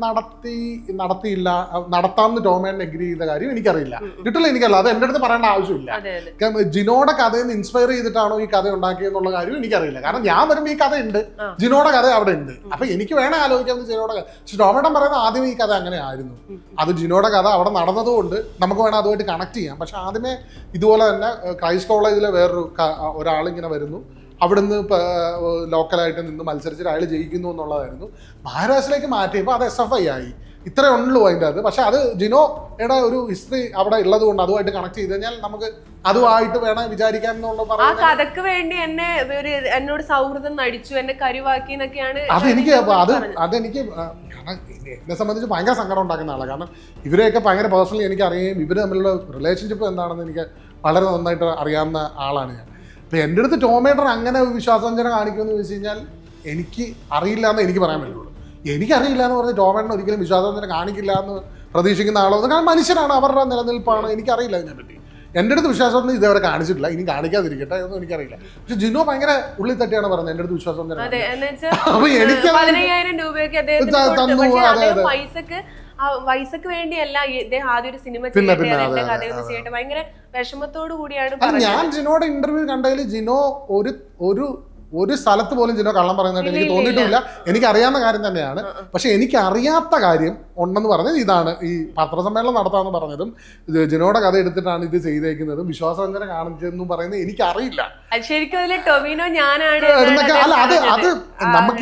നടത്തിയില്ല, നടത്താമെന്ന് ടോമേൻ എഗ്രി ചെയ്ത കാര്യം എനിക്കറിയില്ല. ലിറ്ററലി എനിക്കല്ല, അത് എൻ്റെ അടുത്ത് പറയേണ്ട ആവശ്യമില്ല. ജിനോയുടെ കഥയിൽ നിന്ന് ഇൻസ്പയർ ചെയ്തിട്ടാണോ ഈ കഥ ഉണ്ടാക്കിയെന്നുള്ള കാര്യം എനിക്കറിയില്ല. കാരണം ഞാൻ വരുമ്പോൾ ഈ കഥ ഉണ്ട്, ജിനോയുടെ കഥ അവിടെ ഉണ്ട്. അപ്പൊ എനിക്ക് വേണേ ആലോചിക്കാവുന്ന ജിനോയുടെ കഥ. പക്ഷെ ടോമേട്ടൻ പറയുന്നത് ആദ്യം ഈ കഥ അങ്ങനെ ആയിരുന്നു, അത് ജിനോയുടെ കഥ അവിടെ നടന്നതുകൊണ്ട് നമുക്ക് വേണം അതുമായിട്ട് കണക്ട് ചെയ്യാം. പക്ഷെ ആദ്യമേ ഇതുപോലെ തന്നെ ക്രൈസ്റ്റ് കോളേജിലെ ഒരാളിങ്ങനെ വരുന്നു, അവിടുന്ന് ലോക്കലായിട്ട് നിന്ന് മത്സരിച്ചിട്ട് അയാൾ ജയിക്കുന്നു എന്നുള്ളതായിരുന്നു. മഹാരാഷ്ട്രയിലേക്ക് മാറ്റിയപ്പോൾ അത് SFI ആയി. ഇത്രയേ ഉള്ളൂ അതിൻ്റെ അത്. പക്ഷെ അത് ജിനോയുടെ ഒരു ഹിസ്റ്ററി അവിടെ ഉള്ളത് കൊണ്ട് അതുമായിട്ട് കണക്ട് ചെയ്ത് കഴിഞ്ഞാൽ നമുക്ക് അതുമായിട്ട് വേണം വിചാരിക്കാൻ എന്നുള്ള ആ കഥക്ക് വേണ്ടി എന്നോട് സൗഹൃദം നടിച്ചു, എന്നെ കരുവാക്കി എന്നൊക്കെയാണ്. അതെനിക്ക് എന്നെ സംബന്ധിച്ച് ഭയങ്കര സങ്കടം ഉണ്ടാക്കുന്ന ആളാണ്. കാരണം ഇവരെയൊക്കെ ഭയങ്കര പേഴ്സണലി എനിക്ക് അറിയുകയും ഇവർ തമ്മിലുള്ള റിലേഷൻഷിപ്പ് എന്താണെന്ന് എനിക്ക് വളരെ നന്നായിട്ട് അറിയാവുന്ന ആളാണ് ഞാൻ. അപ്പം എൻ്റെ അടുത്ത് ടോമേട്ടൻ അങ്ങനെ വിശ്വാസവഞ്ചന കാണിക്കുമെന്ന് ചോദിച്ചു കഴിഞ്ഞാൽ എനിക്ക് അറിയില്ല എന്ന് എനിക്ക് പറയാൻ പറ്റുള്ളൂ. എനിക്കറിയില്ല എന്ന് പറഞ്ഞ് ടോമേട്ടൻ ഒരിക്കലും വിശ്വാസവഞ്ചന കാണിക്കില്ല എന്ന് പ്രതീക്ഷിക്കുന്ന ആളോ, കാരണം മനുഷ്യരാണ്, അവരുടെ നിലനിൽപ്പാണ്. എനിക്കറിയില്ല അതിനെപ്പറ്റി. എൻ്റെ അടുത്ത് വിശ്വാസവഞ്ചന ഇതേവരെ കാണിച്ചിട്ടില്ല, ഇനി കാണിക്കാതിരിക്കട്ടെ ഒന്നും എനിക്കറിയില്ല. പക്ഷെ ജിനോ ഭയങ്കര ഉള്ളിൽ തട്ടിയാണ് പറഞ്ഞത് എൻ്റെ അടുത്ത് വിശ്വാസവഞ്ചന. അപ്പൊ എനിക്ക് 15,000 രൂപയൊക്കെ പൈസക്ക് വേണ്ടിയല്ല ഇദ്ദേഹം ആദ്യം ഒരു സിനിമ ചെയ്യട്ടെ, കഥയൊന്നും ചെയ്യട്ടെ, ഭയങ്കര വിഷമത്തോടു കൂടിയാണ്. ഞാൻ ജിനോയുടെ ഇന്റർവ്യൂ കണ്ടതിൽ ജിനോ ഒരു സ്ഥലത്ത് പോലും ജിനോ കള്ളം പറയുന്നതായിട്ട് എനിക്ക് തോന്നിയിട്ടില്ല. എനിക്ക് അറിയാവുന്ന കാര്യം തന്നെയാണ്. പക്ഷെ എനിക്ക് അറിയാത്ത കാര്യം ഉണ്ടെന്ന് പറഞ്ഞത് ഇതാണ്, ഈ പത്രസമ്മേളനം നടത്താമെന്ന് പറഞ്ഞതും ജിനോയുടെ കഥ എടുത്തിട്ടാണ് ഇത് ചെയ്തേക്കുന്നതും വിശ്വാസവഞ്ചന കാണിച്ചതെന്നും പറയുന്നത് എനിക്കറിയില്ല. ശരിക്കും ടൊവിനോ ഞാനാണ്. അല്ല, അത് നമുക്ക് ഈ